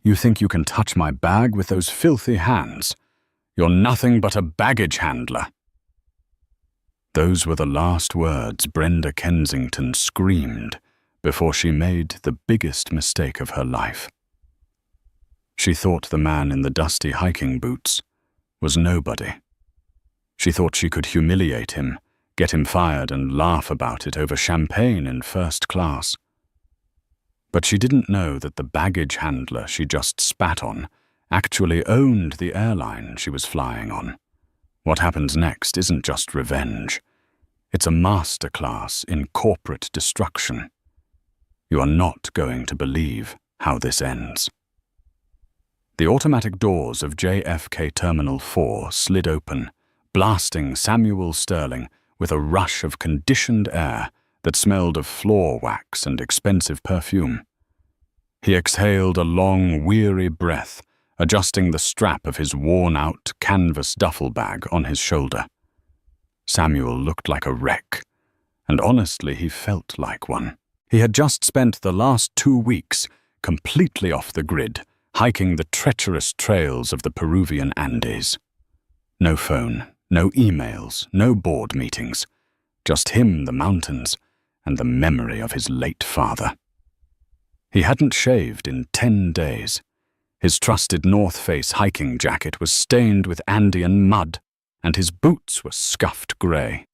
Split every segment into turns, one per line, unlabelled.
You think you can touch my bag with those filthy hands? You're nothing but a baggage handler." Those were the last words Brenda Kensington screamed before she made the biggest mistake of her life. She thought the man in the dusty hiking boots was nobody. She thought she could humiliate him, get him fired, and laugh about it over champagne in first class. But she didn't know that the baggage handler she just spat on actually owned the airline she was flying on. What happens next isn't just revenge. It's a masterclass in corporate destruction. You are not going to believe how this ends. The automatic doors of JFK Terminal 4 slid open, blasting Samuel Sterling with a rush of conditioned air that smelled of floor wax and expensive perfume. He exhaled a long, weary breath, adjusting the strap of his worn-out canvas duffel bag on his shoulder. Samuel looked like a wreck, and honestly he felt like one. He had just spent the last 2 weeks completely off the grid, hiking the treacherous trails of the Peruvian Andes. No phone, no emails, no board meetings, just him, the mountains, and the memory of his late father. He hadn't shaved in 10 days. His trusted North Face hiking jacket was stained with Andean mud, and his boots were scuffed grey.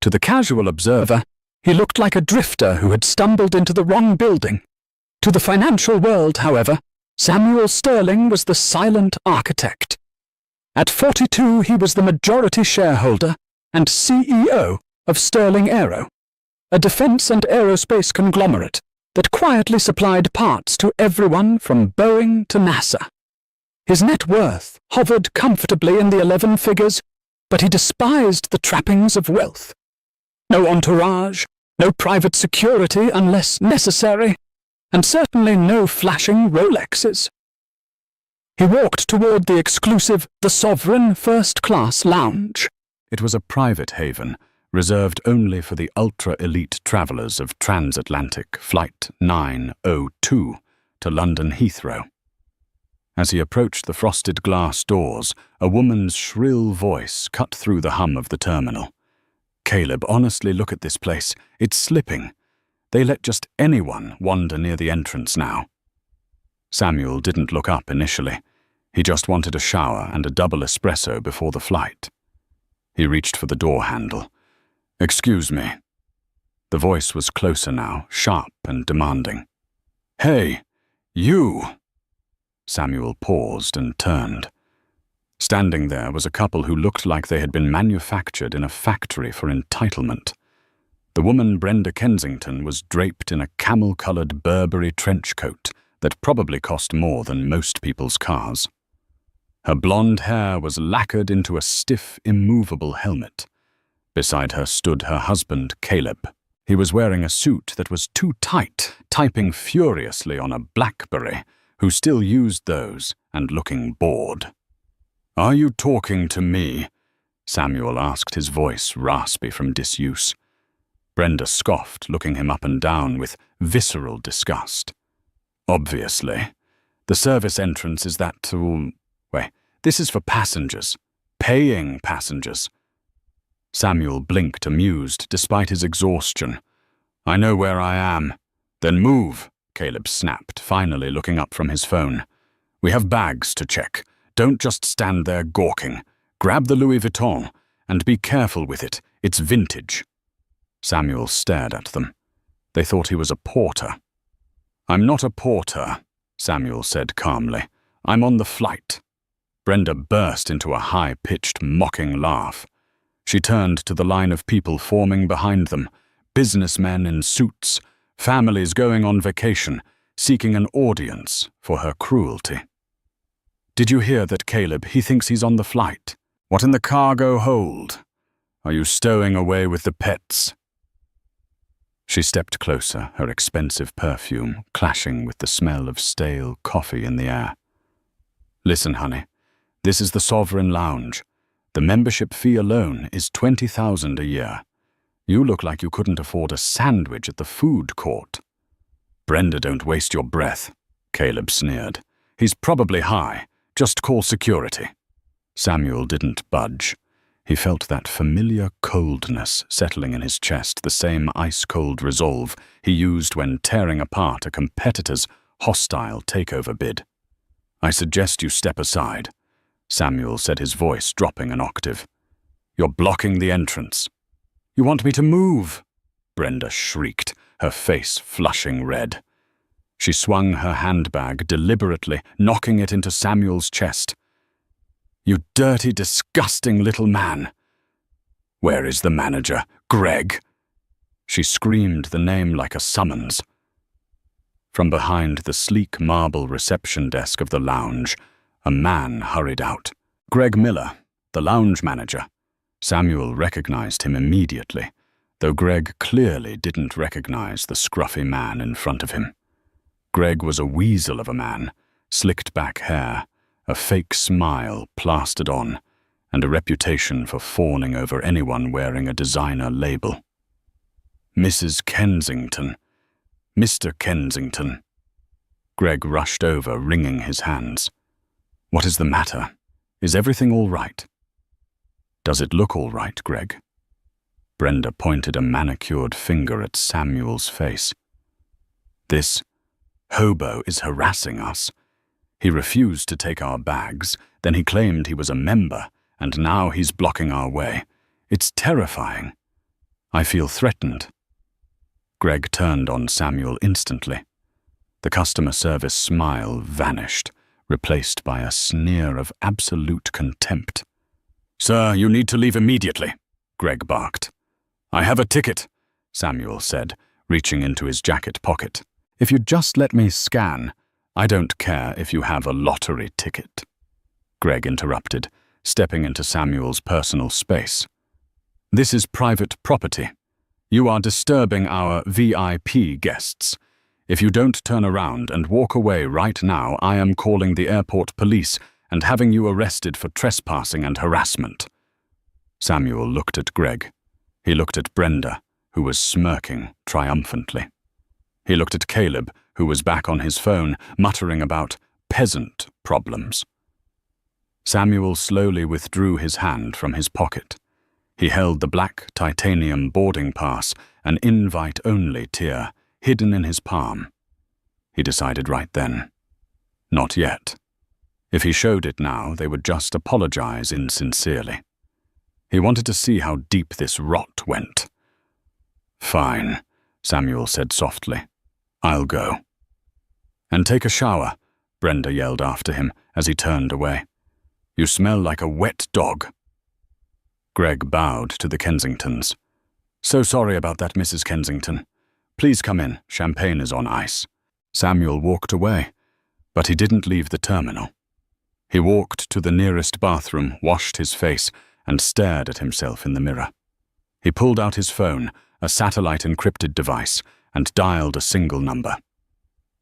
To the casual observer, he looked like a drifter who had stumbled into the wrong building. To the financial world, however, Samuel Sterling was the silent architect. At 42, he was the majority shareholder and CEO of Sterling Aero, a defense and aerospace conglomerate that quietly supplied parts to everyone from Boeing to NASA. His net worth hovered comfortably in the 11 figures, but he despised the trappings of wealth. No entourage, no private security unless necessary, and certainly no flashing Rolexes. He walked toward the exclusive The Sovereign first-class lounge. It was a private haven, reserved only for the ultra-elite travellers of transatlantic Flight 902 to London Heathrow. As he approached the frosted glass doors, a woman's shrill voice cut through the hum of the terminal. "Caleb, honestly, look at this place. It's slipping. They let just anyone wander near the entrance now." Samuel didn't look up initially. He just wanted a shower and a double espresso before the flight. He reached for the door handle. "Excuse me." The voice was closer now, sharp and demanding. "Hey, you!" Samuel paused and turned. Standing there was a couple who looked like they had been manufactured in a factory for entitlement. The woman Brenda Kensington was draped in a camel-colored Burberry trench coat that probably cost more than most people's cars. Her blonde hair was lacquered into a stiff, immovable helmet. Beside her stood her husband, Caleb. He was wearing a suit that was too tight, typing furiously on a BlackBerry, who still used those, and looking bored. "Are you talking to me?" Samuel asked, his voice raspy from disuse. Brenda scoffed, looking him up and down with visceral disgust. "Obviously. The service entrance is that... wait, this is for passengers. Paying passengers." Samuel blinked, amused, despite his exhaustion. "I know where I am." "Then move," Caleb snapped, finally looking up from his phone. "We have bags to check. Don't just stand there gawking. Grab the Louis Vuitton, and be careful with it. It's vintage." Samuel stared at them. They thought he was a porter. "I'm not a porter," Samuel said calmly. "I'm on the flight." Brenda burst into a high-pitched, mocking laugh. She turned to the line of people forming behind them, businessmen in suits, families going on vacation, seeking an audience for her cruelty. "Did you hear that, Caleb? He thinks he's on the flight. What in the cargo hold? Are you stowing away with the pets?" She stepped closer, her expensive perfume clashing with the smell of stale coffee in the air. "Listen, honey, this is the Sovereign Lounge. The membership fee alone is $20,000 a year. You look like you couldn't afford a sandwich at the food court." "Brenda, don't waste your breath," Caleb sneered. He's probably high. Just call security." Samuel didn't budge. He felt that familiar coldness settling in his chest, the same ice-cold resolve he used when tearing apart a competitor's hostile takeover bid. "I suggest you step aside," Samuel said, his voice dropping an octave. "You're blocking the entrance." "You want me to move?" Brenda shrieked, her face flushing red. She swung her handbag deliberately, knocking it into Samuel's chest. "You dirty, disgusting little man." "Where is the manager? Greg?" She screamed the name like a summons. From behind the sleek marble reception desk of the lounge, a man hurried out. Greg Miller, the lounge manager. Samuel recognized him immediately, though Greg clearly didn't recognize the scruffy man in front of him. Greg was a weasel of a man, slicked back hair, a fake smile plastered on, and a reputation for fawning over anyone wearing a designer label. "Mrs. Kensington. Mr. Kensington." Greg rushed over, wringing his hands. "What is the matter? Is everything all right?" "Does it look all right, Greg?" Brenda pointed a manicured finger at Samuel's face. "This hobo is harassing us. He refused to take our bags, then he claimed he was a member, and now he's blocking our way. It's terrifying. I feel threatened." Greg turned on Samuel instantly. The customer service smile vanished, replaced by a sneer of absolute contempt. "Sir, you need to leave immediately," Greg barked. "I have a ticket," Samuel said, reaching into his jacket pocket. "If you'd just let me scan, I don't care if you have a lottery ticket," Greg interrupted, stepping into Samuel's personal space. "This is private property. You are disturbing our VIP guests. If you don't turn around and walk away right now, I am calling the airport police and having you arrested for trespassing and harassment." Samuel looked at Greg. He looked at Brenda, who was smirking triumphantly. He looked at Caleb, who was back on his phone, muttering about peasant problems. Samuel slowly withdrew his hand from his pocket. He held the black titanium boarding pass, an invite-only tier, hidden in his palm. He decided right then. Not yet. If he showed it now, they would just apologize insincerely. He wanted to see how deep this rot went. "Fine," Samuel said softly. "I'll go." "And take a shower," Brenda yelled after him as he turned away. "You smell like a wet dog." Greg bowed to the Kensingtons. "So sorry about that, Mrs. Kensington. Please come in, champagne is on ice." Samuel walked away, but he didn't leave the terminal. He walked to the nearest bathroom, washed his face, and stared at himself in the mirror. He pulled out his phone, a satellite-encrypted device, and dialed a single number.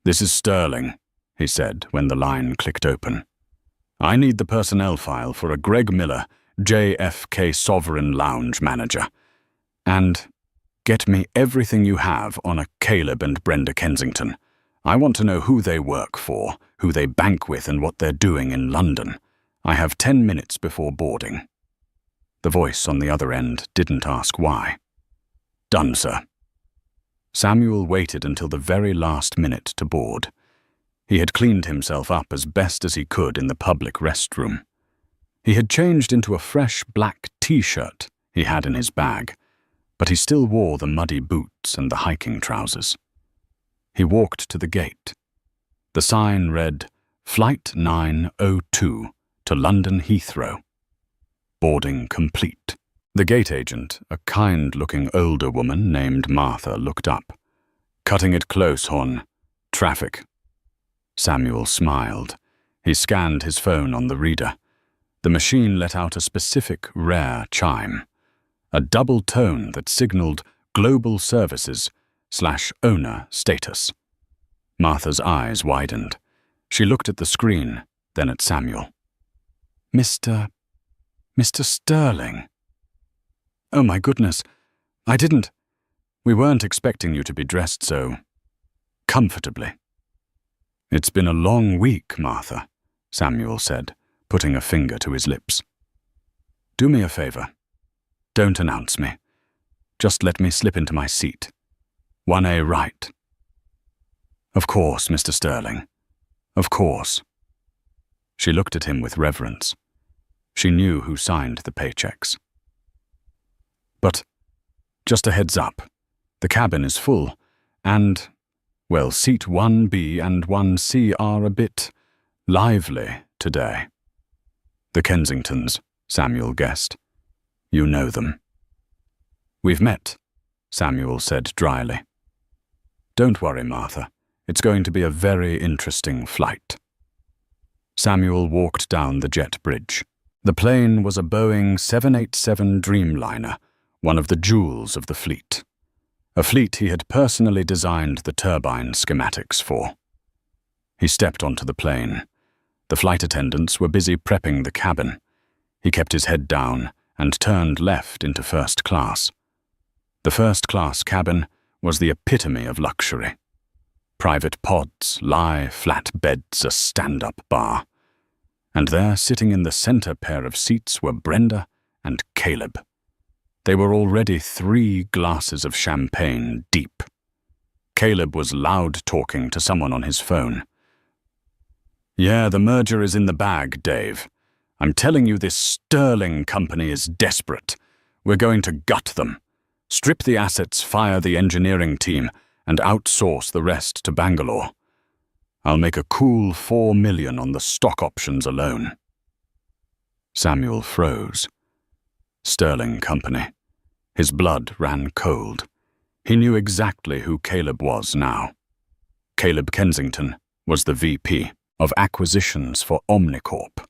"This is Sterling," he said when the line clicked open. "I need the personnel file for a Greg Miller, JFK Sovereign Lounge manager. And get me everything you have on a Caleb and Brenda Kensington. I want to know who they work for, who they bank with, and what they're doing in London. I have 10 minutes before boarding." The voice on the other end didn't ask why. "Done, sir." Samuel waited until the very last minute to board. He had cleaned himself up as best as he could in the public restroom. He had changed into a fresh black t-shirt he had in his bag, but he still wore the muddy boots and the hiking trousers. He walked to the gate. The sign read, "Flight 902 to London Heathrow. Boarding complete." The gate agent, a kind-looking older woman named Martha, looked up. "Cutting it close, Hon. Traffic." Samuel smiled. He scanned his phone on the reader. The machine let out a specific, rare chime, a double tone that signaled Global Services/owner status. Martha's eyes widened. She looked at the screen, then at Samuel. Mr. Sterling. "Oh my goodness, we weren't expecting you to be dressed so comfortably." It's been a long week, Martha, Samuel said, putting a finger to his lips. Do me a favor. Don't announce me. Just let me slip into my seat. 1A right. Of course, Mr. Sterling. Of course. She looked at him with reverence. She knew who signed the paychecks. But, just a heads up, the cabin is full, and, well, seat 1B and 1C are a bit lively today. The Kensingtons, Samuel guessed. You know them. We've met, Samuel said dryly. Don't worry, Martha. It's going to be a very interesting flight. Samuel walked down the jet bridge. The plane was a Boeing 787 Dreamliner, one of the jewels of the fleet. A fleet he had personally designed the turbine schematics for. He stepped onto the plane. The flight attendants were busy prepping the cabin. He kept his head down and turned left into first class. The first-class cabin was the epitome of luxury. Private pods, lie-flat beds, a stand-up bar. And there, sitting in the center pair of seats, were Brenda and Caleb. They were already 3 glasses of champagne deep. Caleb was loud-talking to someone on his phone. Yeah, the merger is in the bag, Dave. I'm telling you, this Sterling company is desperate. We're going to gut them. Strip the assets, fire the engineering team, and outsource the rest to Bangalore. I'll make a cool $4 million on the stock options alone. Samuel froze. Sterling Company. His blood ran cold. He knew exactly who Caleb was now. Caleb Kensington was the VP of acquisitions for Omnicorp,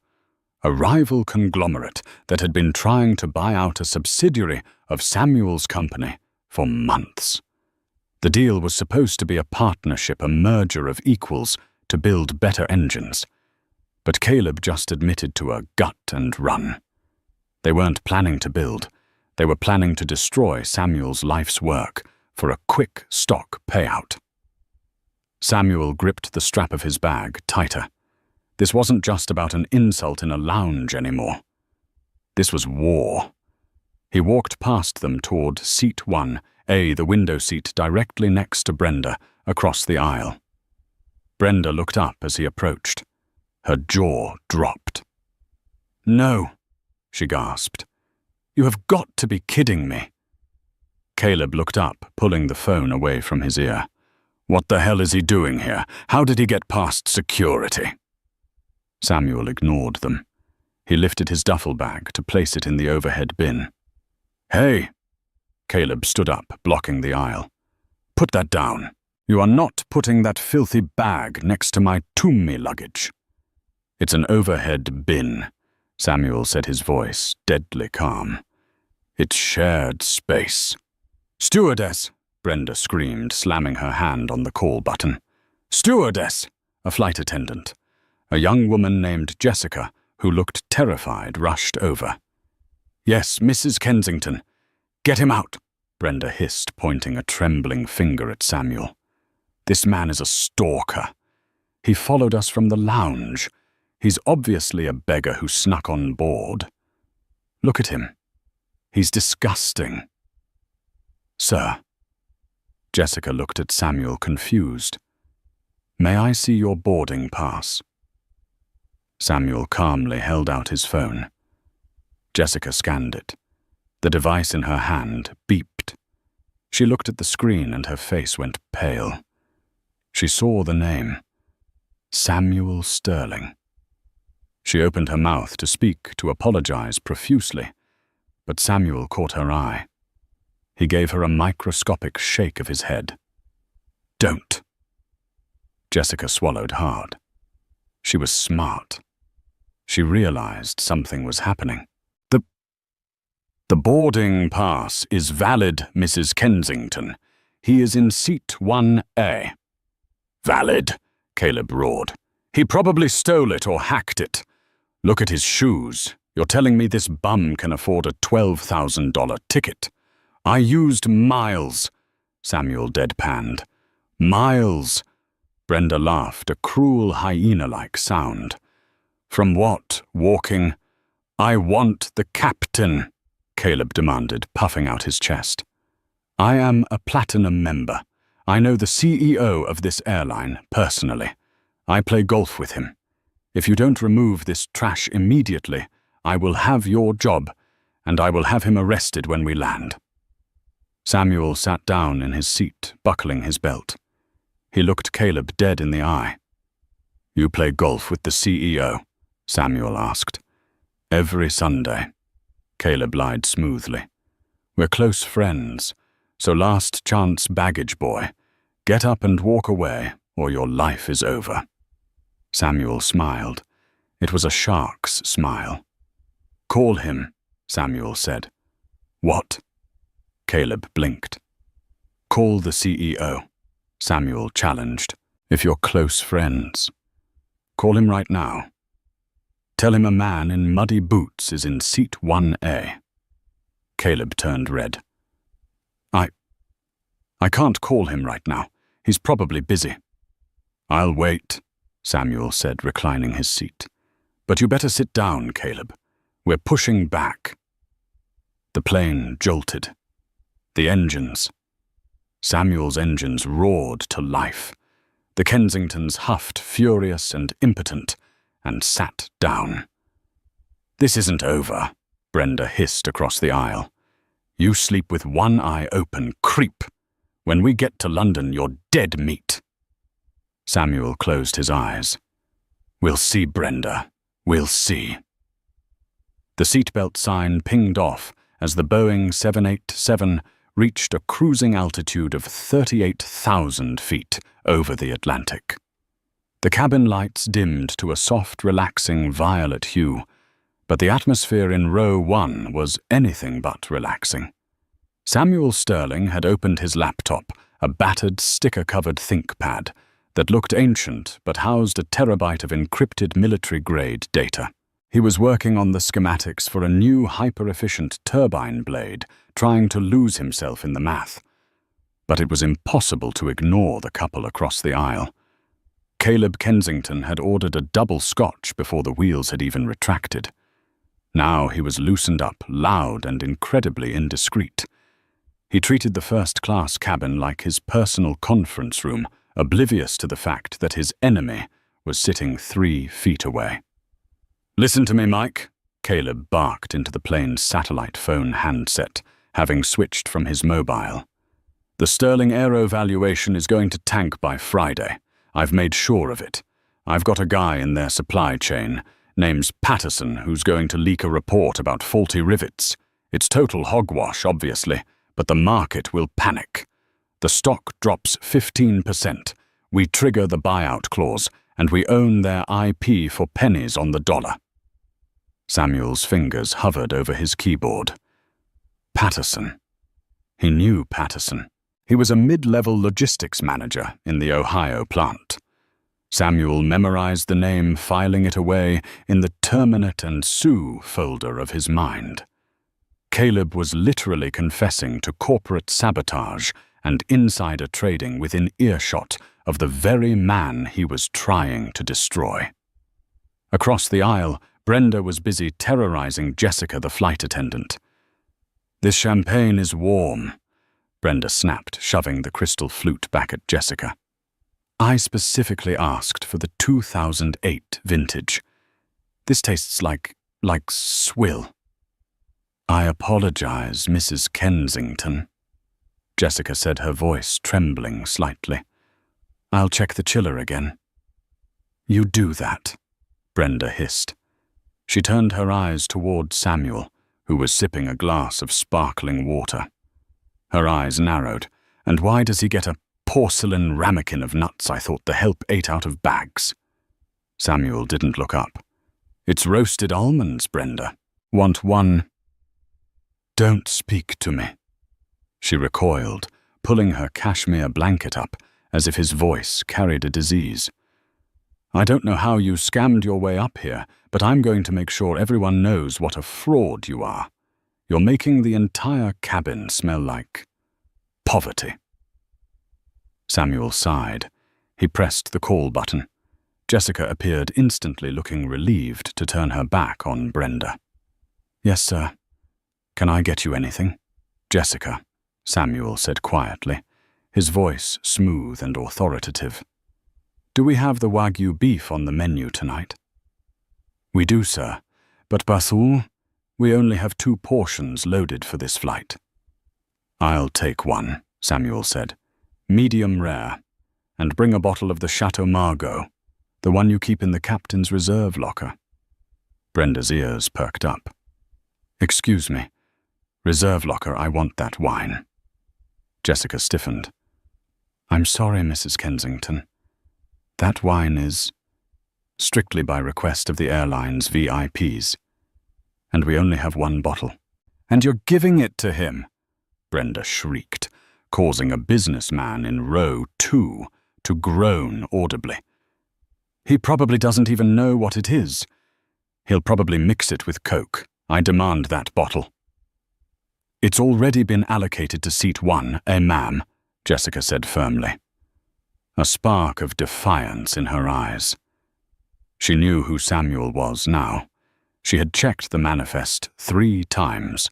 a rival conglomerate that had been trying to buy out a subsidiary of Samuel's company for months. The deal was supposed to be a partnership, a merger of equals to build better engines. But Caleb just admitted to a gut and run. They weren't planning to build. They were planning to destroy Samuel's life's work for a quick stock payout. Samuel gripped the strap of his bag tighter. This wasn't just about an insult in a lounge anymore. This was war. He walked past them toward seat 1A, the window seat directly next to Brenda, across the aisle. Brenda looked up as he approached. Her jaw dropped. No, she gasped. You have got to be kidding me. Caleb looked up, pulling the phone away from his ear. What the hell is he doing here? How did he get past security? Samuel ignored them. He lifted his duffel bag to place it in the overhead bin. Hey! Caleb stood up, blocking the aisle. Put that down. You are not putting that filthy bag next to my Toomey luggage. It's an overhead bin, Samuel said, his voice deadly calm. It's shared space. Stewardess! Brenda screamed, slamming her hand on the call button. Stewardess! A flight attendant. A young woman named Jessica, who looked terrified, rushed over. Yes, Mrs. Kensington. Get him out, Brenda hissed, pointing a trembling finger at Samuel. This man is a stalker. He followed us from the lounge. He's obviously a beggar who snuck on board. Look at him. He's disgusting. Sir. Jessica looked at Samuel, confused. May I see your boarding pass? Samuel calmly held out his phone. Jessica scanned it. The device in her hand beeped. She looked at the screen and her face went pale. She saw the name. Samuel Sterling. She opened her mouth to speak, to apologize profusely, but Samuel caught her eye. He gave her a microscopic shake of his head. Don't. Jessica swallowed hard. She was smart. She realized something was happening. The boarding pass is valid, Mrs. Kensington. He is in seat 1A. Valid? Caleb roared. He probably stole it or hacked it. Look at his shoes. You're telling me this bum can afford a $12,000 ticket? I used miles, Samuel deadpanned. Miles. Brenda laughed, a cruel hyena-like sound. From what, walking? I want the captain, Caleb demanded, puffing out his chest. I am a platinum member. I know the CEO of this airline, personally. I play golf with him. If you don't remove this trash immediately, I will have your job, and I will have him arrested when we land. Samuel sat down in his seat, buckling his belt. He looked Caleb dead in the eye. You play golf with the CEO? Samuel asked. Every Sunday. Caleb lied smoothly. We're close friends, so last chance baggage boy. Get up and walk away, or your life is over. Samuel smiled. It was a shark's smile. Call him, Samuel said. What? Caleb blinked. Call the CEO, Samuel challenged, if you're close friends. Call him right now. Tell him a man in muddy boots is in seat 1A. Caleb turned red. I can't call him right now. He's probably busy. I'll wait, Samuel said, reclining his seat. But you better sit down, Caleb. We're pushing back. The plane jolted. The engines. Samuel's engines roared to life. The Kensingtons huffed, furious and impotent, and sat down. This isn't over, Brenda hissed across the aisle. You sleep with one eye open, creep. When we get to London, you're dead meat. Samuel closed his eyes. We'll see, Brenda. We'll see. The seatbelt sign pinged off as the Boeing 787 reached a cruising altitude of 38,000 feet over the Atlantic. The cabin lights dimmed to a soft, relaxing violet hue, but the atmosphere in row 1 was anything but relaxing. Samuel Sterling had opened his laptop, a battered, sticker-covered ThinkPad that looked ancient but housed a terabyte of encrypted military-grade data. He was working on the schematics for a new hyper-efficient turbine blade, trying to lose himself in the math. But it was impossible to ignore the couple across the aisle. Caleb Kensington had ordered a double scotch before the wheels had even retracted. Now he was loosened up, loud and incredibly indiscreet. He treated the first-class cabin like his personal conference room, oblivious to the fact that his enemy was sitting 3 feet away. Listen to me, Mike, Caleb barked into the plane's satellite phone handset, having switched from his mobile. The Sterling Aero valuation is going to tank by Friday. I've made sure of it. I've got a guy in their supply chain, name's Patterson, who's going to leak a report about faulty rivets. It's total hogwash, obviously, but the market will panic. The stock drops 15%. We trigger the buyout clause, and we own their IP for pennies on the dollar. Samuel's fingers hovered over his keyboard. Patterson. He knew Patterson. He was a mid-level logistics manager in the Ohio plant. Samuel memorized the name, filing it away in the Terminate and Sue folder of his mind. Caleb was literally confessing to corporate sabotage and insider trading within earshot of the very man he was trying to destroy. Across the aisle, Brenda was busy terrorizing Jessica, the flight attendant. This champagne is warm, Brenda snapped, shoving the crystal flute back at Jessica. I specifically asked for the 2008 vintage. This tastes like swill. I apologize, Mrs. Kensington, Jessica said, her voice trembling slightly. I'll check the chiller again. You do that, Brenda hissed. She turned her eyes toward Samuel, who was sipping a glass of sparkling water. Her eyes narrowed. And why does he get a porcelain ramekin of nuts I thought the help ate out of bags? Samuel didn't look up. It's roasted almonds, Brenda. Want one? Don't speak to me. She recoiled, pulling her cashmere blanket up, as if his voice carried a disease. I don't know how you scammed your way up here, but I'm going to make sure everyone knows what a fraud you are. You're making the entire cabin smell like poverty. Samuel sighed. He pressed the call button. Jessica appeared instantly, looking relieved to turn her back on Brenda. "Yes, sir. Can I get you anything?" "Jessica," Samuel said quietly, his voice smooth and authoritative. "Do we have the Wagyu beef on the menu tonight?" "We do, sir, but Basul, we only have 2 portions loaded for this flight." "I'll take one," Samuel said. "Medium rare, and bring a bottle of the Chateau Margaux, the one you keep in the captain's reserve locker." Brenda's ears perked up. "Excuse me. Reserve locker, I want that wine." Jessica stiffened. "I'm sorry, Mrs. Kensington. That wine is strictly by request of the airline's VIPs, and we only have 1 bottle." "And you're giving it to him?" Brenda shrieked, causing a businessman in row 2 to groan audibly. "He probably doesn't even know what it is. He'll probably mix it with Coke. I demand that bottle." "It's already been allocated to seat 1, ma'am," Jessica said firmly. A spark of defiance in her eyes. She knew who Samuel was now. She had checked the manifest 3 times.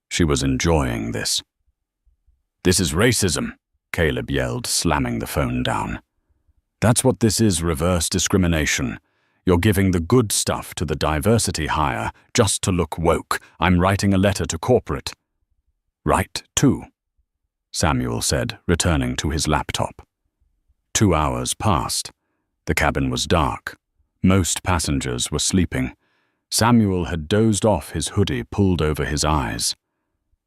She was enjoying this. "This is racism," Caleb yelled, slamming the phone down. "That's what this is, reverse discrimination. You're giving the good stuff to the diversity hire just to look woke. I'm writing a letter to corporate." "Right, too," Samuel said, returning to his laptop. 2 hours passed. The cabin was dark. Most passengers were sleeping. Samuel had dozed off, his hoodie pulled over his eyes.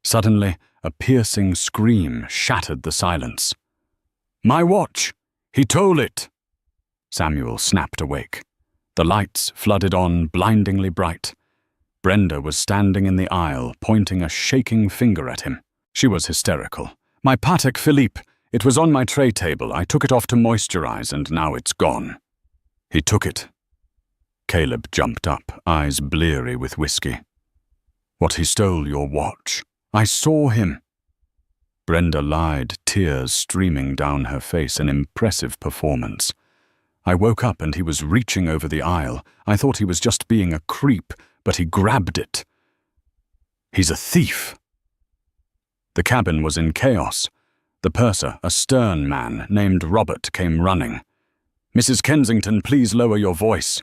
Suddenly, a piercing scream shattered the silence. "My watch! He stole it!" Samuel snapped awake. The lights flooded on, blindingly bright. Brenda was standing in the aisle, pointing a shaking finger at him. She was hysterical. "My Patek Philippe! It was on my tray table. I took it off to moisturize, and now it's gone." "He took it." Caleb jumped up, eyes bleary with whiskey. "What, he stole your watch?" "I saw him." Brenda lied, tears streaming down her face, an impressive performance. "I woke up and he was reaching over the aisle. I thought he was just being a creep, but he grabbed it." "He's a thief." The cabin was in chaos. The purser, a stern man named Robert, came running. "Mrs. Kensington, please lower your voice."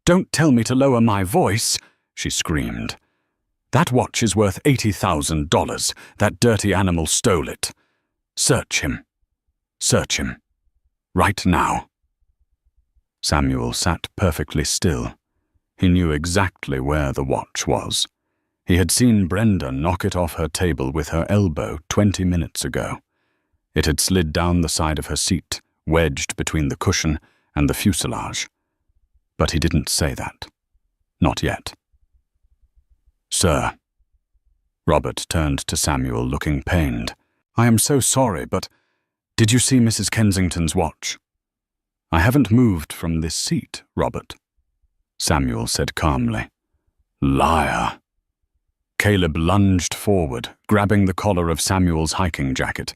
"Don't tell me to lower my voice," she screamed. "That watch is worth $80,000. That dirty animal stole it. Search him. Search him. Right now." Samuel sat perfectly still. He knew exactly where the watch was. He had seen Brenda knock it off her table with her elbow 20 minutes ago. It had slid down the side of her seat, wedged between the cushion and the fuselage. But he didn't say that. Not yet. "Sir." Robert turned to Samuel, looking pained. "I am so sorry, but did you see Mrs. Kensington's watch?" "I haven't moved from this seat, Robert," Samuel said calmly. "Liar." Caleb lunged forward, grabbing the collar of Samuel's hiking jacket.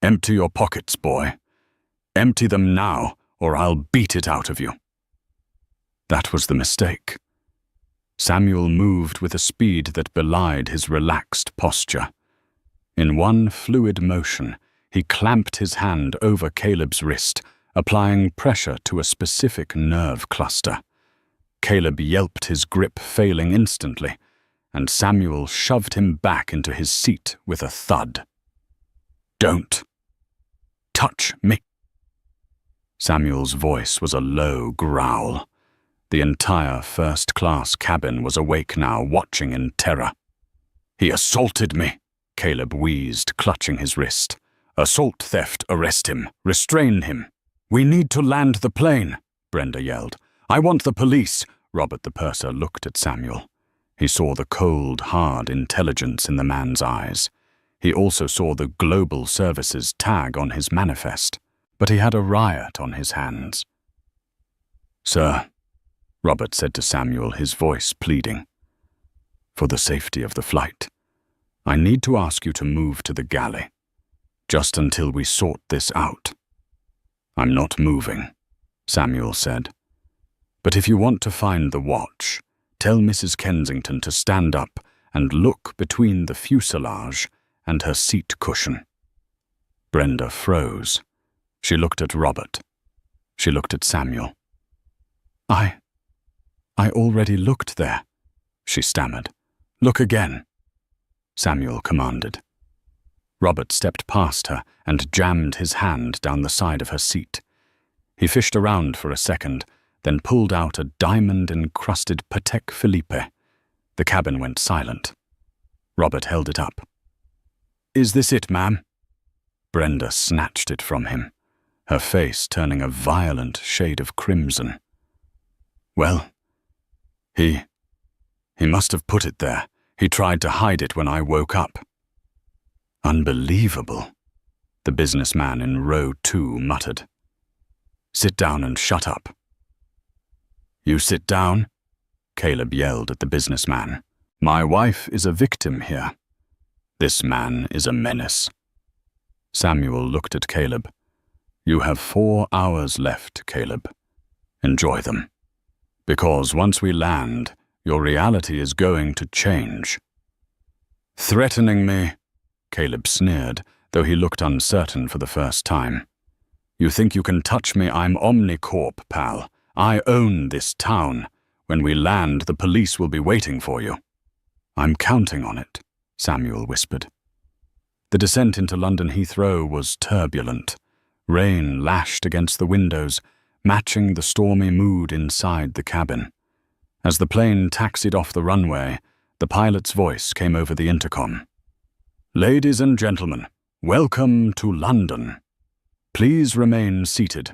"Empty your pockets, boy. Empty them now, or I'll beat it out of you." That was the mistake. Samuel moved with a speed that belied his relaxed posture. In one fluid motion, he clamped his hand over Caleb's wrist, applying pressure to a specific nerve cluster. Caleb yelped, his grip failing instantly, and Samuel shoved him back into his seat with a thud. "Don't touch me." Samuel's voice was a low growl. The entire first-class cabin was awake now, watching in terror. "He assaulted me," Caleb wheezed, clutching his wrist. "Assault, theft, arrest him, restrain him." "We need to land the plane," Brenda yelled. "I want the police." Robert the purser looked at Samuel. He saw the cold, hard intelligence in the man's eyes. He also saw the Global Services tag on his manifest. But he had a riot on his hands. "Sir," Robert said to Samuel, his voice pleading, "for the safety of the flight, I need to ask you to move to the galley, just until we sort this out." I'm not moving, Samuel said. But if you want to find the watch, tell Mrs. Kensington to stand up and look between the fuselage and her seat cushion. Brenda froze. She looked at Robert. She looked at Samuel. I already looked there, she stammered. Look again, Samuel commanded. Robert stepped past her and jammed his hand down the side of her seat. He fished around for a second, then pulled out a diamond-encrusted Patek Philippe. The cabin went silent. Robert held it up. Is this it, ma'am? Brenda snatched it from him, her face turning a violent shade of crimson. Well, he must have put it there. He tried to hide it when I woke up. Unbelievable, the businessman in row 2 muttered. Sit down and shut up. You sit down, Caleb yelled at the businessman. My wife is a victim here. This man is a menace. Samuel looked at Caleb. You have 4 hours left, Caleb. Enjoy them. Because once we land, your reality is going to change. Threatening me, Caleb sneered, though he looked uncertain for the first time. You think you can touch me? I'm Omnicorp, pal. I own this town. When we land, the police will be waiting for you. I'm counting on it, Samuel whispered. The descent into London Heathrow was turbulent. Rain lashed against the windows, matching the stormy mood inside the cabin. As the plane taxied off the runway, the pilot's voice came over the intercom. Ladies and gentlemen, welcome to London. Please remain seated.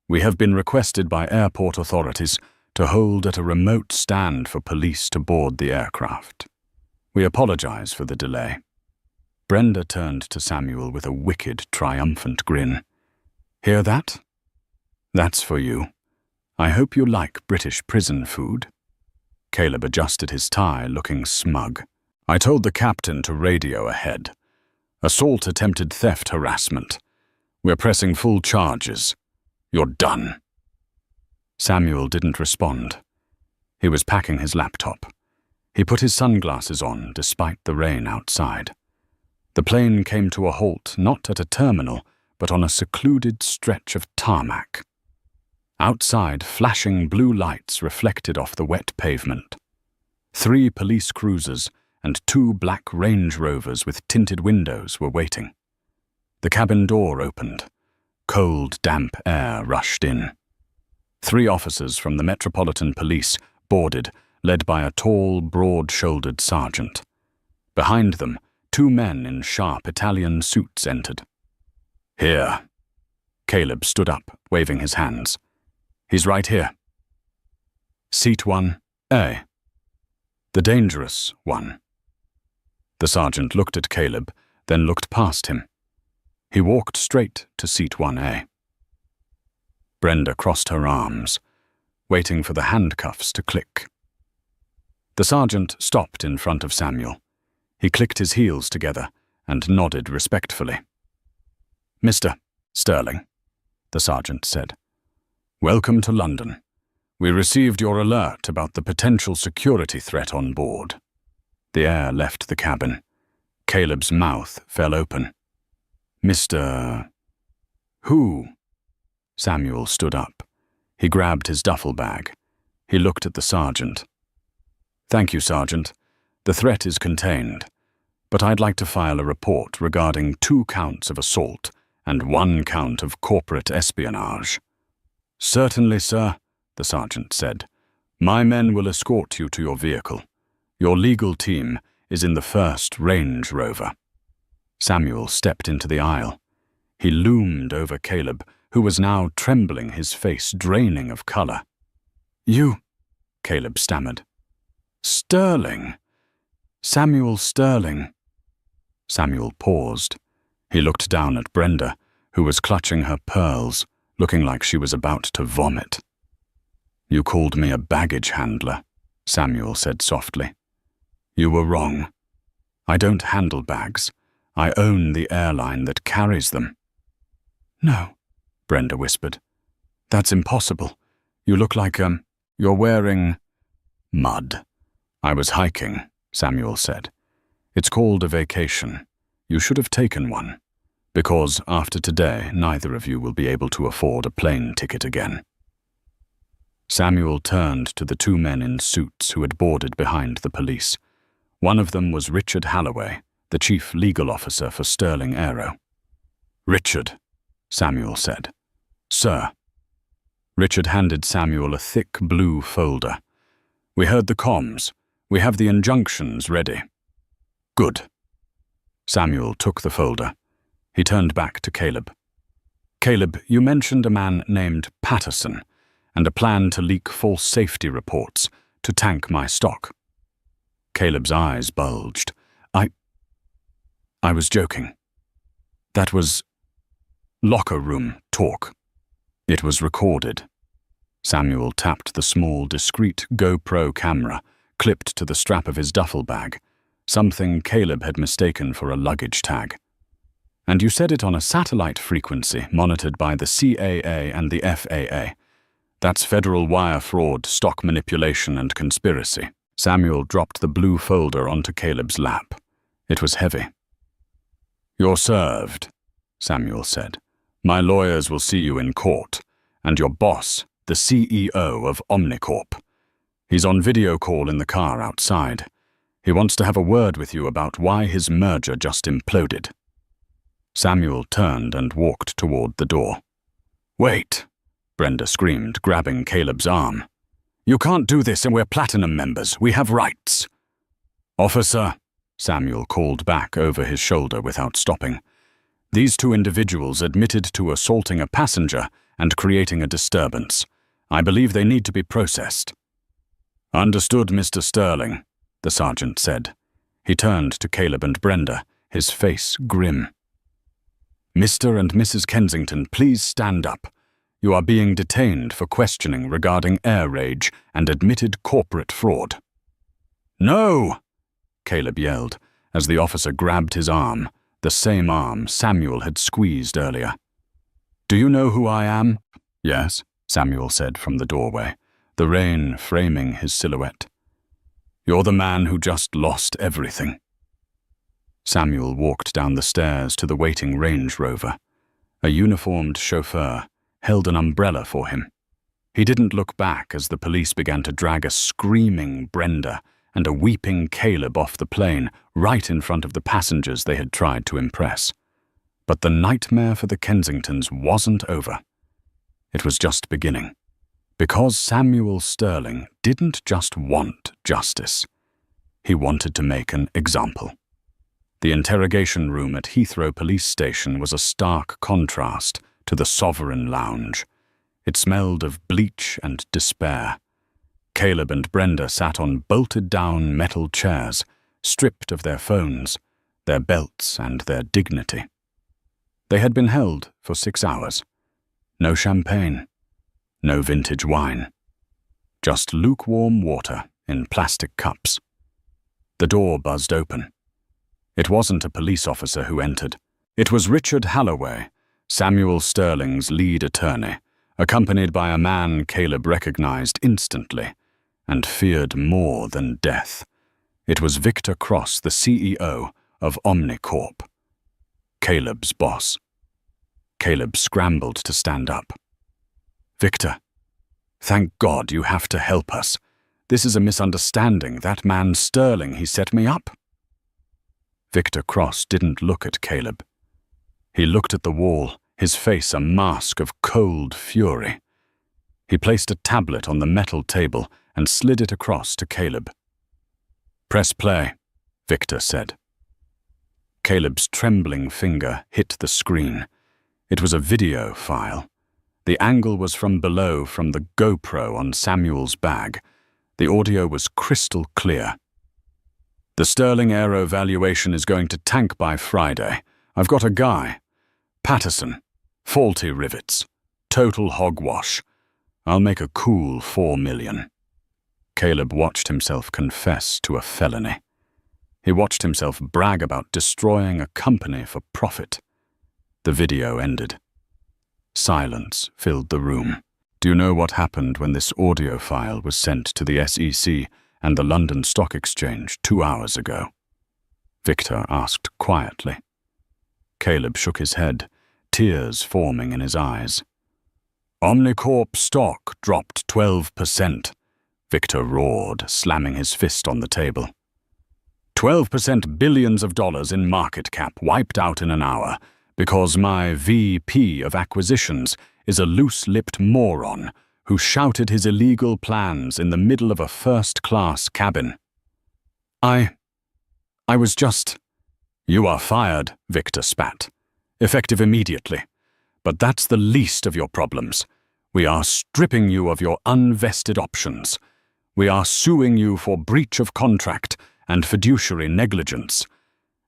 We have been requested by airport authorities to hold at a remote stand for police to board the aircraft. We apologize for the delay. Brenda turned to Samuel with a wicked, triumphant grin. Hear that? That's for you. I hope you like British prison food. Caleb adjusted his tie, looking smug. I told the captain to radio ahead. Assault, attempted theft, harassment. We're pressing full charges. You're done. Samuel didn't respond. He was packing his laptop. He put his sunglasses on, despite the rain outside. The plane came to a halt, not at a terminal, but on a secluded stretch of tarmac. Outside, flashing blue lights reflected off the wet pavement. 3 police cruisers and 2 black Range Rovers with tinted windows were waiting. The cabin door opened. Cold, damp air rushed in. 3 officers from the Metropolitan Police boarded, led by a tall, broad-shouldered sergeant. Behind them, 2 men in sharp Italian suits entered. Here. Caleb stood up, waving his hands. He's right here. Seat 1A. The dangerous one. The sergeant looked at Caleb, then looked past him. He walked straight to seat 1A. Brenda crossed her arms, waiting for the handcuffs to click. The sergeant stopped in front of Samuel. He clicked his heels together and nodded respectfully. Mr. Sterling, the sergeant said. Welcome to London. We received your alert about the potential security threat on board. The air left the cabin. Caleb's mouth fell open. Mr. Who? Samuel stood up. He grabbed his duffel bag. He looked at the sergeant. Thank you, Sergeant. The threat is contained, but I'd like to file a report regarding 2 counts of assault and 1 count of corporate espionage. Certainly, sir, the sergeant said. My men will escort you to your vehicle. Your legal team is in the first Range Rover. Samuel stepped into the aisle. He loomed over Caleb, who was now trembling, his face draining of color. You, Caleb stammered. Sterling. Samuel Sterling. Samuel paused. He looked down at Brenda, who was clutching her pearls, looking like she was about to vomit. You called me a baggage handler, Samuel said softly. You were wrong. I don't handle bags. I own the airline that carries them. No, Brenda whispered. That's impossible. You look like, you're wearing mud. I was hiking, Samuel said. It's called a vacation. You should have taken one, because after today, neither of you will be able to afford a plane ticket again. Samuel turned to the two men in suits who had boarded behind the police. One of them was Richard Halloway, the chief legal officer for Sterling Aero. Richard, Samuel said. Sir. Richard handed Samuel a thick blue folder. We heard the comms. We have the injunctions ready. Good. Samuel took the folder. He turned back to Caleb. Caleb, you mentioned a man named Patterson and a plan to leak false safety reports to tank my stock. Caleb's eyes bulged. I was joking. That was locker room talk. It was recorded. Samuel tapped the small, discreet GoPro camera clipped to the strap of his duffel bag, something Caleb had mistaken for a luggage tag. And you said it on a satellite frequency monitored by the CAA and the FAA. That's federal wire fraud, stock manipulation, and conspiracy. Samuel dropped the blue folder onto Caleb's lap. It was heavy. You're served, Samuel said. My lawyers will see you in court, and your boss, the CEO of Omnicorp. He's on video call in the car outside. He wants to have a word with you about why his merger just imploded. Samuel turned and walked toward the door. Wait, Brenda screamed, grabbing Caleb's arm. You can't do this, and we're Platinum members. We have rights. Officer, Samuel called back over his shoulder without stopping. These two individuals admitted to assaulting a passenger and creating a disturbance. I believe they need to be processed. Understood, Mr. Sterling, the sergeant said. He turned to Caleb and Brenda, his face grim. Mr. and Mrs. Kensington, please stand up. You are being detained for questioning regarding air rage and admitted corporate fraud. No! Caleb yelled, as the officer grabbed his arm, the same arm Samuel had squeezed earlier. Do you know who I am? Yes, Samuel said from the doorway, the rain framing his silhouette. You're the man who just lost everything. Samuel walked down the stairs to the waiting Range Rover. A uniformed chauffeur held an umbrella for him. He didn't look back as the police began to drag a screaming Brenda and a weeping Caleb off the plane right in front of the passengers they had tried to impress. But the nightmare for the Kensingtons wasn't over. It was just beginning. Because Samuel Sterling didn't just want justice. He wanted to make an example. The interrogation room at Heathrow Police Station was a stark contrast to the Sovereign Lounge. It smelled of bleach and despair. Caleb and Brenda sat on bolted-down metal chairs, stripped of their phones, their belts, and their dignity. They had been held for 6 hours. No champagne, no vintage wine. Just lukewarm water in plastic cups. The door buzzed open. It wasn't a police officer who entered. It was Richard Halloway, Samuel Sterling's lead attorney, accompanied by a man Caleb recognized instantly and feared more than death. It was Victor Cross, the CEO of Omnicorp. Caleb's boss. Caleb scrambled to stand up. Victor, thank God you have to help us. This is a misunderstanding. That man Sterling, he set me up. Victor Cross didn't look at Caleb. He looked at the wall, his face a mask of cold fury. He placed a tablet on the metal table and slid it across to Caleb. Press play, Victor said. Caleb's trembling finger hit the screen. It was a video file. The angle was from below, from the GoPro on Samuel's bag. The audio was crystal clear. The Sterling Aero valuation is going to tank by Friday. I've got a guy. Patterson. Faulty rivets. Total hogwash. I'll make a cool $4 million. Caleb watched himself confess to a felony. He watched himself brag about destroying a company for profit. The video ended. Silence filled the room. Do you know what happened when this audio file was sent to the SEC and the London Stock Exchange 2 hours ago? Victor asked quietly. Caleb shook his head, tears forming in his eyes. Omnicorp stock dropped 12%, Victor roared, slamming his fist on the table. 12% billions of dollars in market cap wiped out in an hour because my VP of acquisitions is a loose-lipped moron who shouted his illegal plans in the middle of a first-class cabin. I was just... You are fired, Victor spat. Effective immediately. But that's the least of your problems. We are stripping you of your unvested options. We are suing you for breach of contract and fiduciary negligence.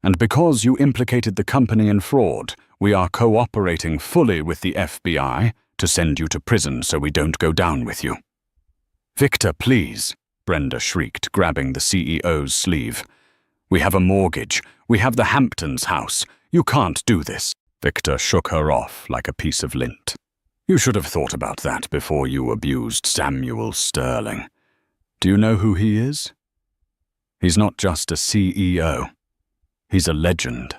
And because you implicated the company in fraud, we are cooperating fully with the FBI to send you to prison so we don't go down with you. Victor, please, Brenda shrieked, grabbing the CEO's sleeve. We have a mortgage. We have the Hamptons house. You can't do this. Victor shook her off like a piece of lint. You should have thought about that before you abused Samuel Sterling. Do you know who he is? He's not just a CEO. He's a legend.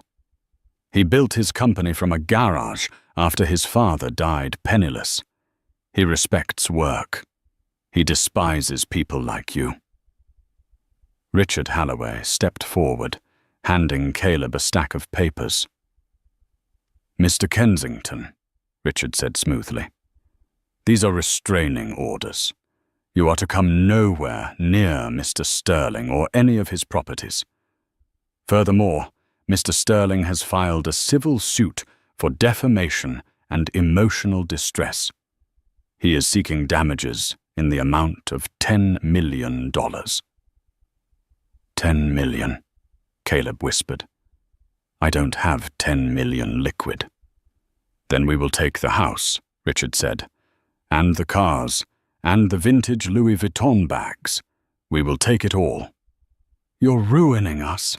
He built his company from a garage after his father died penniless. He respects work. He despises people like you. Richard Halloway stepped forward, handing Caleb a stack of papers. Mr. Kensington, Richard said smoothly, these are restraining orders. You are to come nowhere near Mr. Sterling or any of his properties. Furthermore, Mr. Sterling has filed a civil suit for defamation and emotional distress. He is seeking damages in the amount of $10 million. 10 million, Caleb whispered. I don't have 10 million liquid. Then we will take the house, Richard said, and the cars, and the vintage Louis Vuitton bags. We will take it all. You're ruining us,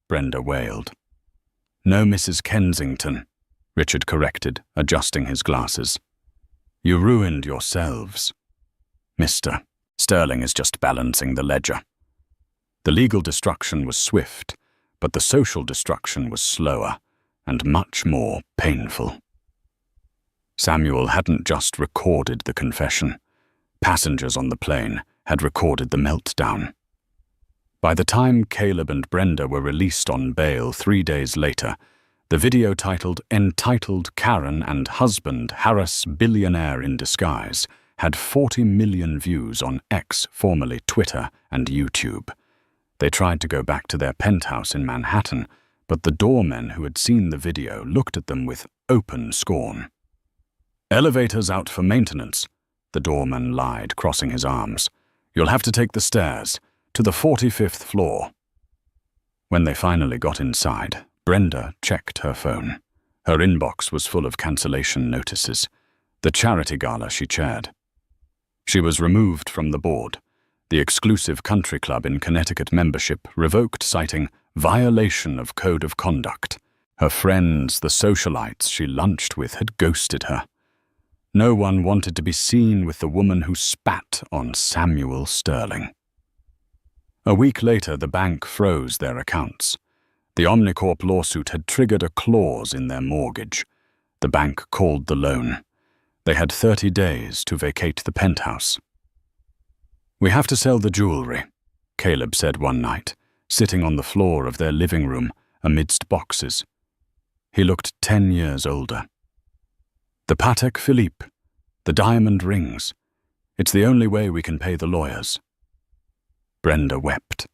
Brenda wailed. No, Mrs. Kensington, Richard corrected, adjusting his glasses. You ruined yourselves. Mr. Sterling is just balancing the ledger. The legal destruction was swift, but the social destruction was slower and much more painful. Samuel hadn't just recorded the confession. Passengers on the plane had recorded the meltdown. By the time Caleb and Brenda were released on bail 3 days later, the video titled Entitled Karen and Husband Harass Billionaire in Disguise had 40 million views on X, formerly Twitter, and YouTube. They tried to go back to their penthouse in Manhattan, but the doormen who had seen the video looked at them with open scorn. Elevators out for maintenance, the doorman lied, crossing his arms. You'll have to take the stairs to the 45th floor. When they finally got inside, Brenda checked her phone. Her inbox was full of cancellation notices, the charity gala she chaired. She was removed from the board. The exclusive country club in Connecticut membership revoked, citing violation of code of conduct. Her friends, the socialites she lunched with, had ghosted her. No one wanted to be seen with the woman who spat on Samuel Sterling. A week later, the bank froze their accounts. The Omnicorp lawsuit had triggered a clause in their mortgage. The bank called the loan. They had 30 days to vacate the penthouse. We have to sell the jewelry, Caleb said one night, sitting on the floor of their living room amidst boxes. He looked 10 years older. The Patek Philippe, the diamond rings. It's the only way we can pay the lawyers. Brenda wept.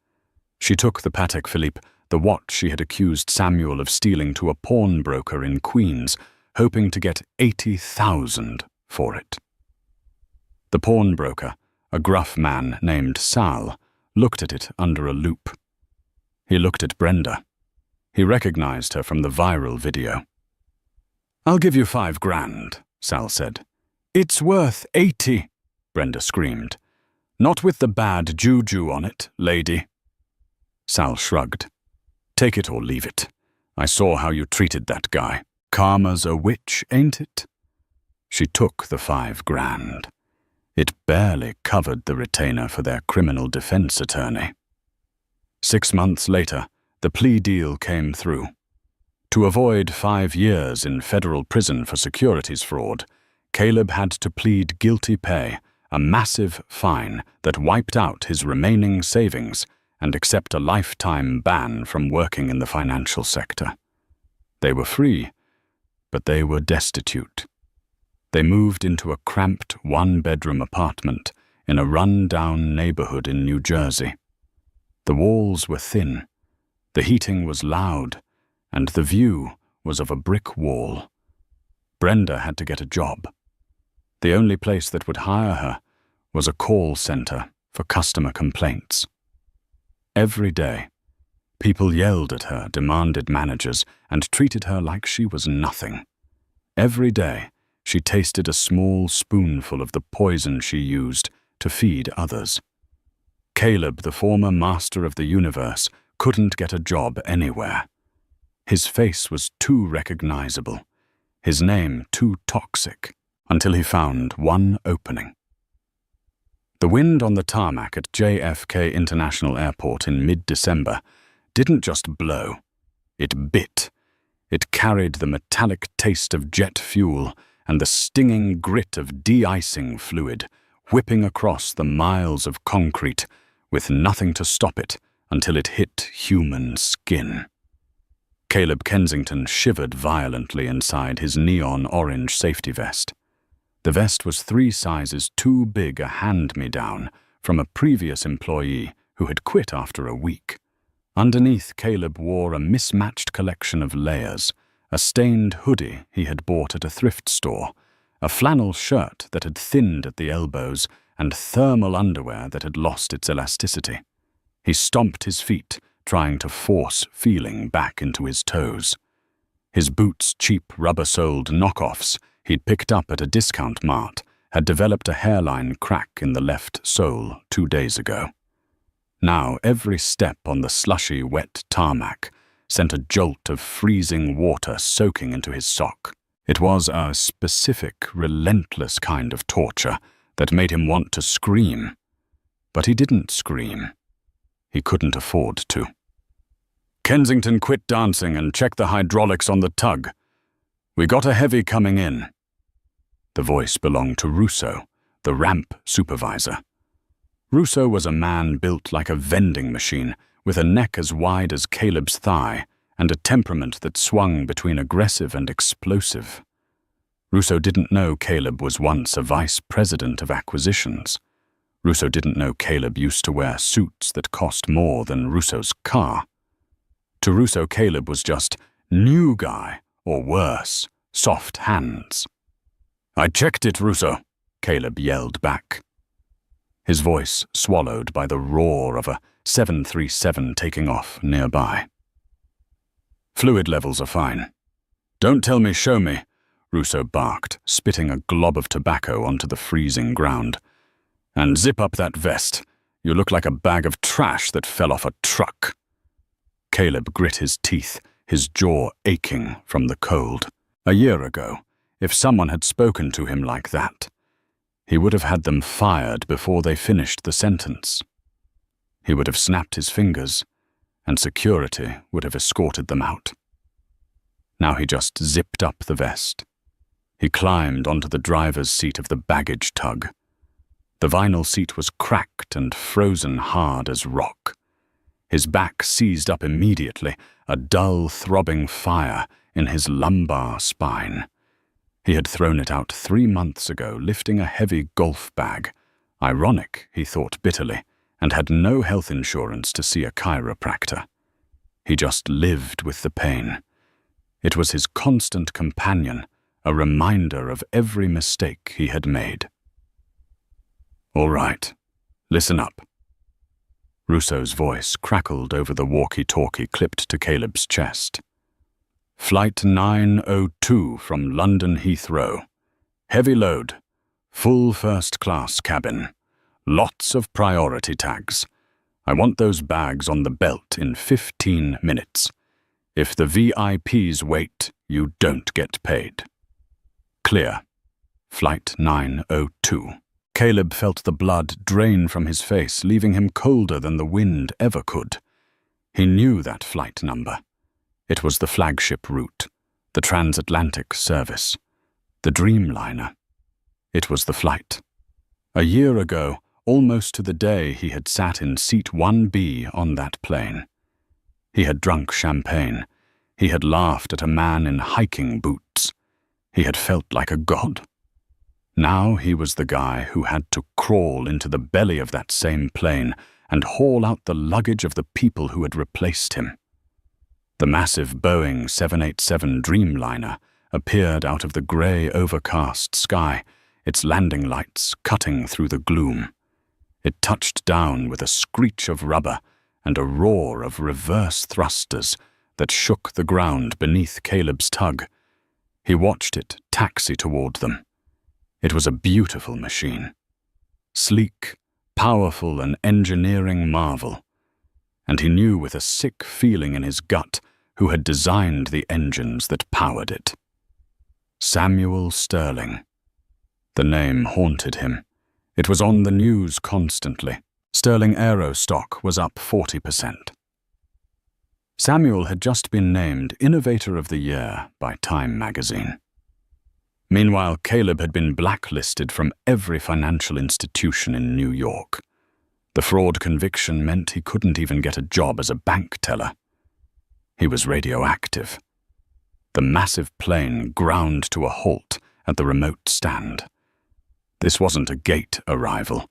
She took the Patek Philippe, the watch she had accused Samuel of stealing to a pawnbroker in Queens, hoping to get $80,000 for it. The pawnbroker, a gruff man named Sal, looked at it under a loupe. He looked at Brenda. He recognized her from the viral video. I'll give you $5,000, Sal said. It's worth 80, Brenda screamed. Not with the bad juju on it, lady. Sal shrugged. Take it or leave it. I saw how you treated that guy. Karma's a witch, ain't it? She took the $5,000. It barely covered the retainer for their criminal defense attorney. 6 months later, the plea deal came through. To avoid 5 years in federal prison for securities fraud, Caleb had to plead guilty pay, a massive fine that wiped out his remaining savings, and accept a lifetime ban from working in the financial sector. They were free, but they were destitute. They moved into a cramped one-bedroom apartment in a run-down neighborhood in New Jersey. The walls were thin, the heating was loud, and the view was of a brick wall. Brenda had to get a job. The only place that would hire her was a call center for customer complaints. Every day, people yelled at her, demanded managers, and treated her like she was nothing. Every day, she tasted a small spoonful of the poison she used to feed others. Caleb, the former master of the universe, couldn't get a job anywhere. His face was too recognizable, his name too toxic, until he found one opening. The wind on the tarmac at JFK International Airport in mid-December didn't just blow, it bit. It carried the metallic taste of jet fuel and the stinging grit of de-icing fluid, whipping across the miles of concrete with nothing to stop it until it hit human skin. Caleb Kensington shivered violently inside his neon orange safety vest. The vest was 3 sizes too big a hand-me-down from a previous employee who had quit after a week. Underneath, Caleb wore a mismatched collection of layers, a stained hoodie he had bought at a thrift store, a flannel shirt that had thinned at the elbows, and thermal underwear that had lost its elasticity. He stomped his feet, trying to force feeling back into his toes. His boots, cheap rubber-soled knockoffs he'd picked up at a discount mart, had developed a hairline crack in the left sole 2 days ago. Now every step on the slushy, wet tarmac sent a jolt of freezing water soaking into his sock. It was a specific, relentless kind of torture that made him want to scream. But he didn't scream. He couldn't afford to. "Kensington, quit dancing and check the hydraulics on the tug. We got a heavy coming in." The voice belonged to Russo, the ramp supervisor. Russo was a man built like a vending machine, with a neck as wide as Caleb's thigh and a temperament that swung between aggressive and explosive. Russo didn't know Caleb was once a vice president of acquisitions. Russo didn't know Caleb used to wear suits that cost more than Russo's car. To Russo, Caleb was just new guy, or worse, soft hands. "I checked it, Russo," Caleb yelled back. His voice swallowed by the roar of a 737 taking off nearby. "Fluid levels are fine." "Don't tell me, show me," Russo barked, spitting a glob of tobacco onto the freezing ground. "And zip up that vest. You look like a bag of trash that fell off a truck." Caleb grit his teeth, his jaw aching from the cold. A year ago, if someone had spoken to him like that, he would have had them fired before they finished the sentence. He would have snapped his fingers, and security would have escorted them out. Now he just zipped up the vest. He climbed onto the driver's seat of the baggage tug. The vinyl seat was cracked and frozen hard as rock. His back seized up immediately, a dull, throbbing fire in his lumbar spine. He had thrown it out 3 months ago, lifting a heavy golf bag. Ironic, he thought bitterly, and had no health insurance to see a chiropractor. He just lived with the pain. It was his constant companion, a reminder of every mistake he had made. "All right, listen up." Russo's voice crackled over the walkie-talkie clipped to Caleb's chest. "Flight 902 from London Heathrow. Heavy load. Full first-class cabin. Lots of priority tags. I want those bags on the belt in 15 minutes. If the VIPs wait, you don't get paid. Clear. Flight 902. Caleb felt the blood drain from his face, leaving him colder than the wind ever could. He knew that flight number. It was the flagship route, the transatlantic service, the Dreamliner. It was the flight. A year ago, almost to the day, he had sat in seat 1B on that plane. He had drunk champagne. He had laughed at a man in hiking boots. He had felt like a god. Now he was the guy who had to crawl into the belly of that same plane and haul out the luggage of the people who had replaced him. The massive Boeing 787 Dreamliner appeared out of the grey, overcast sky, its landing lights cutting through the gloom. It touched down with a screech of rubber and a roar of reverse thrusters that shook the ground beneath Caleb's tug. He watched it taxi toward them. It was a beautiful machine. Sleek, powerful, an engineering marvel. And he knew with a sick feeling in his gut who had designed the engines that powered it. Samuel Sterling. The name haunted him. It was on the news constantly. Sterling Aero stock was up 40%. Samuel had just been named Innovator of the Year by Time magazine. Meanwhile, Caleb had been blacklisted from every financial institution in New York. The fraud conviction meant he couldn't even get a job as a bank teller. He was radioactive. The massive plane ground to a halt at the remote stand. This wasn't a gate arrival.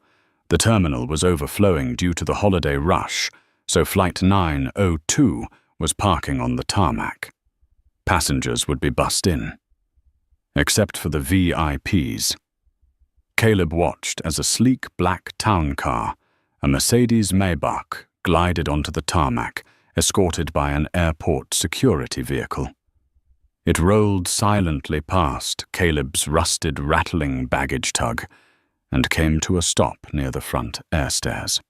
The terminal was overflowing due to the holiday rush, so Flight 902 was parking on the tarmac. Passengers would be bussed in. Except for the VIPs. Caleb watched as a sleek black town car, a Mercedes Maybach, glided onto the tarmac, escorted by an airport security vehicle. It rolled silently past Caleb's rusted, rattling baggage tug and came to a stop near the front air stairs.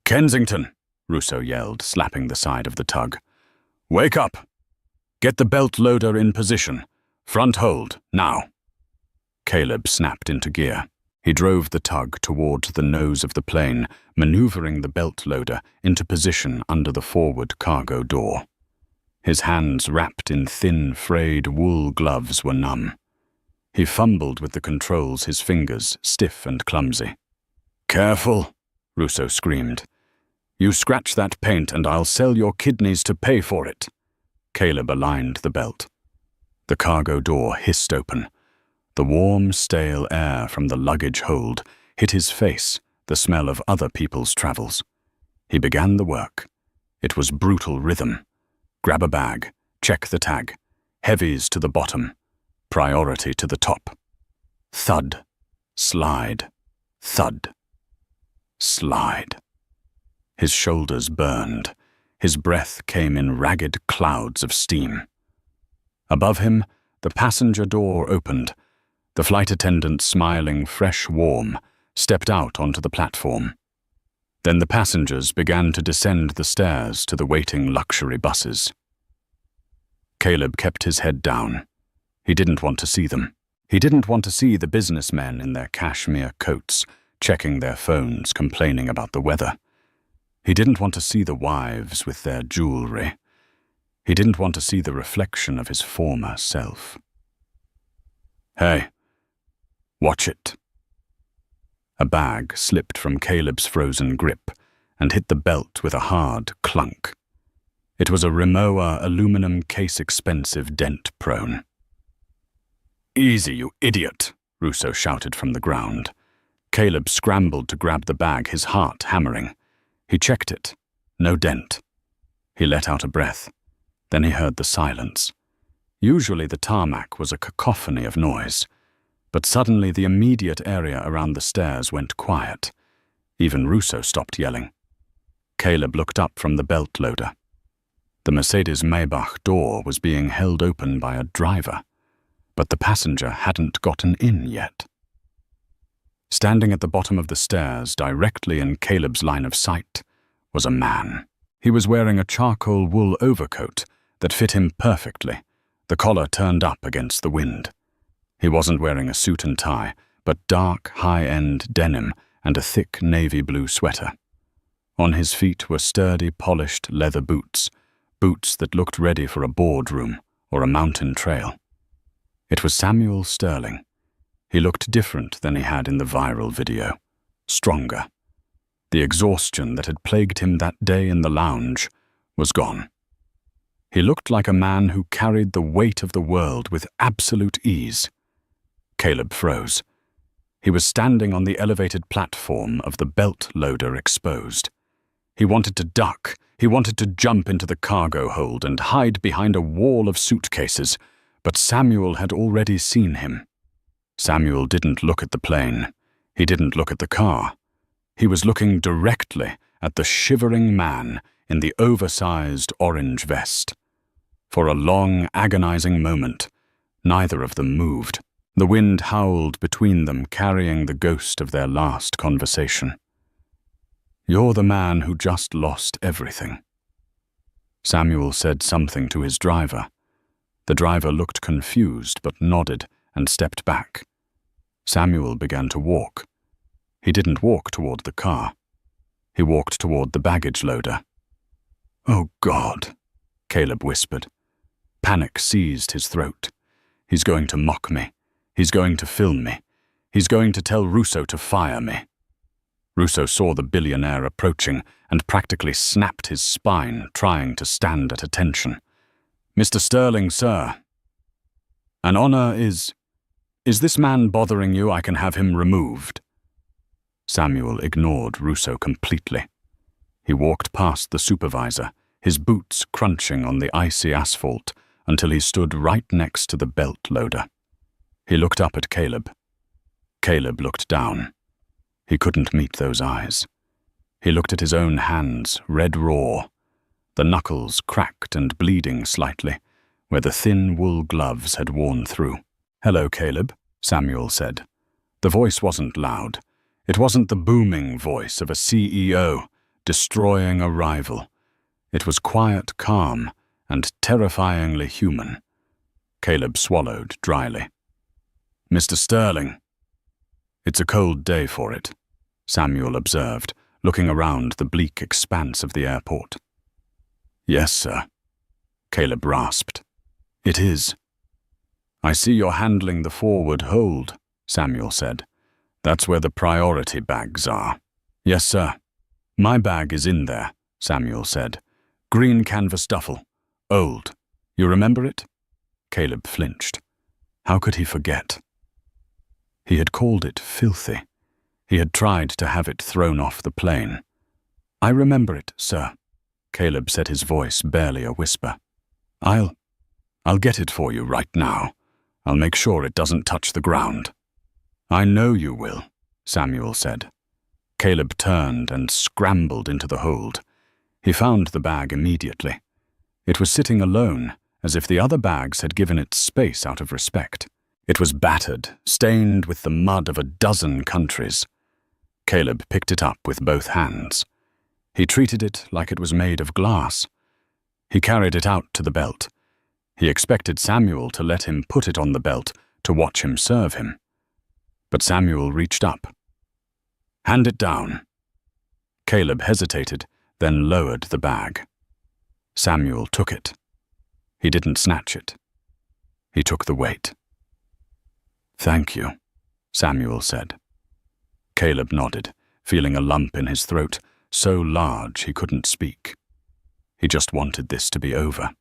"Kensington!" Russo yelled, slapping the side of the tug. "Wake up! Get the belt loader in position. Front hold, now." Caleb snapped into gear. He drove the tug toward the nose of the plane, maneuvering the belt loader into position under the forward cargo door. His hands, wrapped in thin, frayed wool gloves, were numb. He fumbled with the controls, his fingers stiff and clumsy. "Careful," Russo screamed. "You scratch that paint and I'll sell your kidneys to pay for it." Caleb aligned the belt. The cargo door hissed open. The warm, stale air from the luggage hold hit his face, the smell of other people's travels. He began the work. It was brutal rhythm. Grab a bag, check the tag, heavies to the bottom, priority to the top. Thud, slide, thud, slide. His shoulders burned. His breath came in ragged clouds of steam. Above him, the passenger door opened. The flight attendant, smiling fresh warm, stepped out onto the platform. Then the passengers began to descend the stairs to the waiting luxury buses. Caleb kept his head down. He didn't want to see them. He didn't want to see the businessmen in their cashmere coats, checking their phones, complaining about the weather. He didn't want to see the wives with their jewelry. He didn't want to see the reflection of his former self. "Hey, watch it." A bag slipped from Caleb's frozen grip and hit the belt with a hard clunk. It was a Rimowa aluminum case-expensive dent-prone. "Easy, you idiot," Russo shouted from the ground. Caleb scrambled to grab the bag, his heart hammering. He checked it. No dent. He let out a breath. Then he heard the silence. Usually the tarmac was a cacophony of noise, but suddenly the immediate area around the stairs went quiet. Even Russo stopped yelling. Caleb looked up from the belt loader. The Mercedes Maybach door was being held open by a driver, but the passenger hadn't gotten in yet. Standing at the bottom of the stairs, directly in Caleb's line of sight, was a man. He was wearing a charcoal wool overcoat that fit him perfectly, the collar turned up against the wind. He wasn't wearing a suit and tie, but dark, high-end denim and a thick navy blue sweater. On his feet were sturdy, polished leather boots, boots that looked ready for a boardroom or a mountain trail. It was Samuel Sterling. He looked different than he had in the viral video, stronger. The exhaustion that had plagued him that day in the lounge was gone. He looked like a man who carried the weight of the world with absolute ease. Caleb froze. He was standing on the elevated platform of the belt loader exposed. He wanted to duck. He wanted to jump into the cargo hold and hide behind a wall of suitcases, but Samuel had already seen him. Samuel didn't look at the plane. He didn't look at the car. He was looking directly at the shivering man in the oversized orange vest. For a long, agonizing moment, neither of them moved. The wind howled between them, carrying the ghost of their last conversation. "You're the man who just lost everything." Samuel said something to his driver. The driver looked confused but nodded and stepped back. Samuel began to walk. He didn't walk toward the car. He walked toward the baggage loader. "Oh, God," Caleb whispered. Panic seized his throat. "He's going to mock me. He's going to film me. He's going to tell Russo to fire me." Russo saw the billionaire approaching and practically snapped his spine, trying to stand at attention. "Mr. Sterling, sir. An honor is this man bothering you? I can have him removed." Samuel ignored Russo completely. He walked past the supervisor, his boots crunching on the icy asphalt, until he stood right next to the belt loader. He looked up at Caleb. Caleb looked down. He couldn't meet those eyes. He looked at his own hands, red raw, the knuckles cracked and bleeding slightly, where the thin wool gloves had worn through. "Hello, Caleb," Samuel said. The voice wasn't loud. It wasn't the booming voice of a CEO destroying a rival. It was quiet, calm, and terrifyingly human. Caleb swallowed dryly. "Mr. Sterling." "It's a cold day for it," Samuel observed, looking around the bleak expanse of the airport. "Yes, sir," Caleb rasped. "It is." "I see you're handling the forward hold," Samuel said. "That's where the priority bags are." "Yes, sir." "My bag is in there," Samuel said. "Green canvas duffel. Old. You remember it?" Caleb flinched. How could he forget? He had called it filthy. He had tried to have it thrown off the plane. "I remember it, sir." Caleb said, his voice barely a whisper. I'll get it for you right now. I'll make sure it doesn't touch the ground." "I know you will," Samuel said. Caleb turned and scrambled into the hold. He found the bag immediately. It was sitting alone, as if the other bags had given it space out of respect. It was battered, stained with the mud of a dozen countries. Caleb picked it up with both hands. He treated it like it was made of glass. He carried it out to the belt. He expected Samuel to let him put it on the belt to watch him serve him. But Samuel reached up. "Hand it down." Caleb hesitated, then lowered the bag. Samuel took it. He didn't snatch it. He took the weight. "Thank you," Samuel said. Caleb nodded, feeling a lump in his throat, so large he couldn't speak. He just wanted this to be over.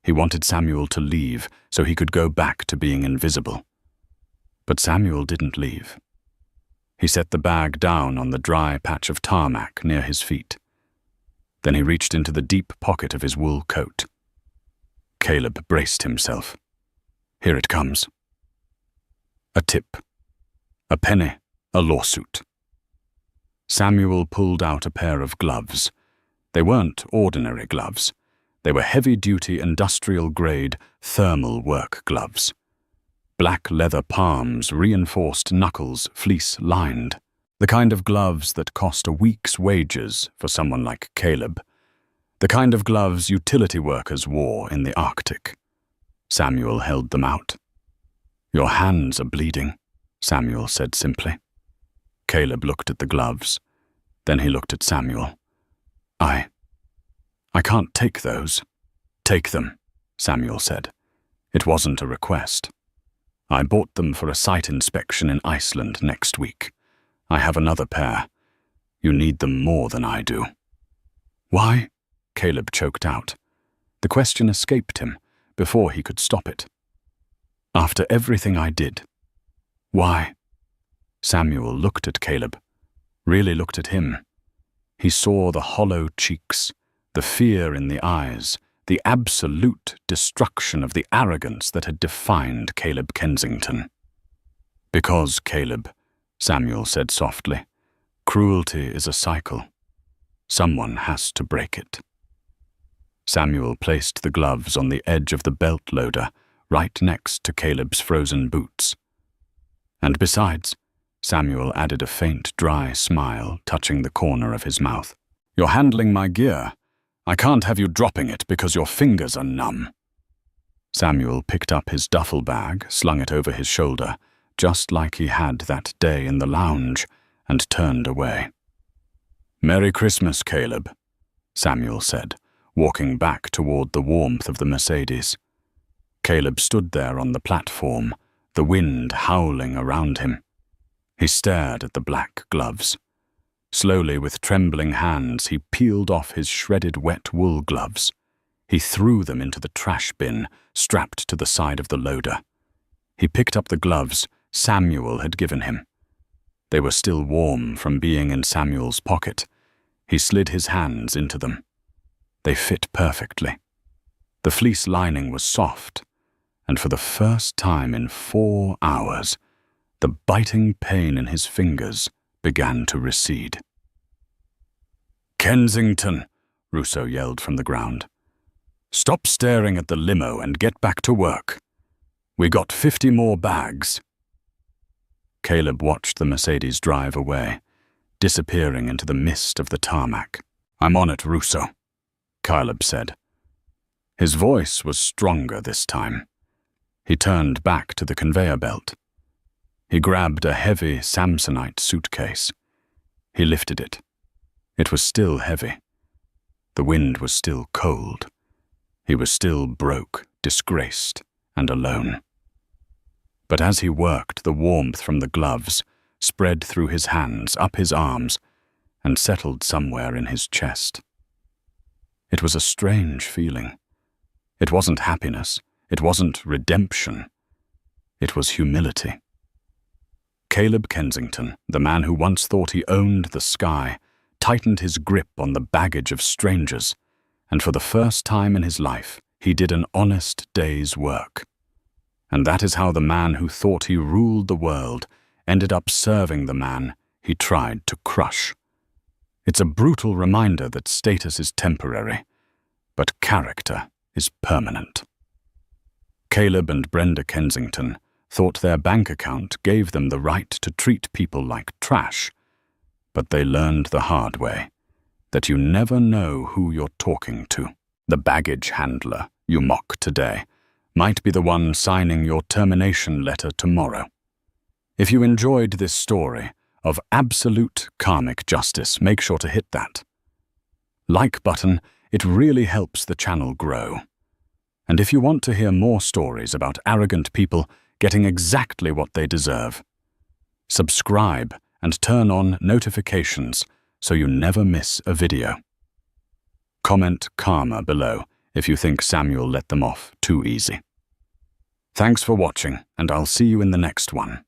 He wanted Samuel to leave so he could go back to being invisible. But Samuel didn't leave. He set the bag down on the dry patch of tarmac near his feet. Then he reached into the deep pocket of his wool coat. Caleb braced himself. Here it comes. A tip. A penny. A lawsuit. Samuel pulled out a pair of gloves. They weren't ordinary gloves. They were heavy-duty industrial-grade thermal work gloves. Black leather palms, reinforced knuckles, fleece-lined. The kind of gloves that cost a week's wages for someone like Caleb. The kind of gloves utility workers wore in the Arctic. Samuel held them out. Your hands are bleeding, Samuel said simply. Caleb looked at the gloves. Then he looked at Samuel. I can't take those. Take them, Samuel said. It wasn't a request. I bought them for a site inspection in Iceland next week. I have another pair. You need them more than I do. Why? Caleb choked out. The question escaped him before he could stop it. After everything I did. Why? Samuel looked at Caleb, really looked at him. He saw the hollow cheeks, the fear in the eyes, the absolute destruction of the arrogance that had defined Caleb Kensington. Because, Caleb, Samuel said softly, cruelty is a cycle. Someone has to break it. Samuel placed the gloves on the edge of the belt loader, right next to Caleb's frozen boots. And besides, Samuel added a faint, dry smile touching the corner of his mouth. You're handling my gear. I can't have you dropping it because your fingers are numb. Samuel picked up his duffel bag, slung it over his shoulder, just like he had that day in the lounge, and turned away. Merry Christmas, Caleb, Samuel said, walking back toward the warmth of the Mercedes. Caleb stood there on the platform, the wind howling around him. He stared at the black gloves. Slowly, with trembling hands, he peeled off his shredded wet wool gloves. He threw them into the trash bin, strapped to the side of the loader. He picked up the gloves Samuel had given him. They were still warm from being in Samuel's pocket. He slid his hands into them. They fit perfectly. The fleece lining was soft, and for the first time in 4 hours, the biting pain in his fingers began to recede. Kensington, Russo yelled from the ground. Stop staring at the limo and get back to work. We got 50 more bags. Caleb watched the Mercedes drive away, disappearing into the mist of the tarmac. I'm on it, Russo, Caleb said. His voice was stronger this time. He turned back to the conveyor belt. He grabbed a heavy Samsonite suitcase. He lifted it. It was still heavy. The wind was still cold. He was still broke, disgraced, and alone. But as he worked, the warmth from the gloves spread through his hands, up his arms, and settled somewhere in his chest. It was a strange feeling. It wasn't happiness. It wasn't redemption. It was humility. Caleb Kensington, the man who once thought he owned the sky, tightened his grip on the baggage of strangers, and for the first time in his life, he did an honest day's work. And that is how the man who thought he ruled the world ended up serving the man he tried to crush. It's a brutal reminder that status is temporary, but character is permanent. Caleb and Brenda Kensington thought their bank account gave them the right to treat people like trash, but they learned the hard way that you never know who you're talking to. The baggage handler you mock today might be the one signing your termination letter tomorrow. If you enjoyed this story of absolute karmic justice, make sure to hit that like button. It really helps the channel grow. And if you want to hear more stories about arrogant people getting exactly what they deserve, subscribe and turn on notifications so you never miss a video. Comment karma below if you think Samuel let them off too easy. Thanks for watching, and I'll see you in the next one.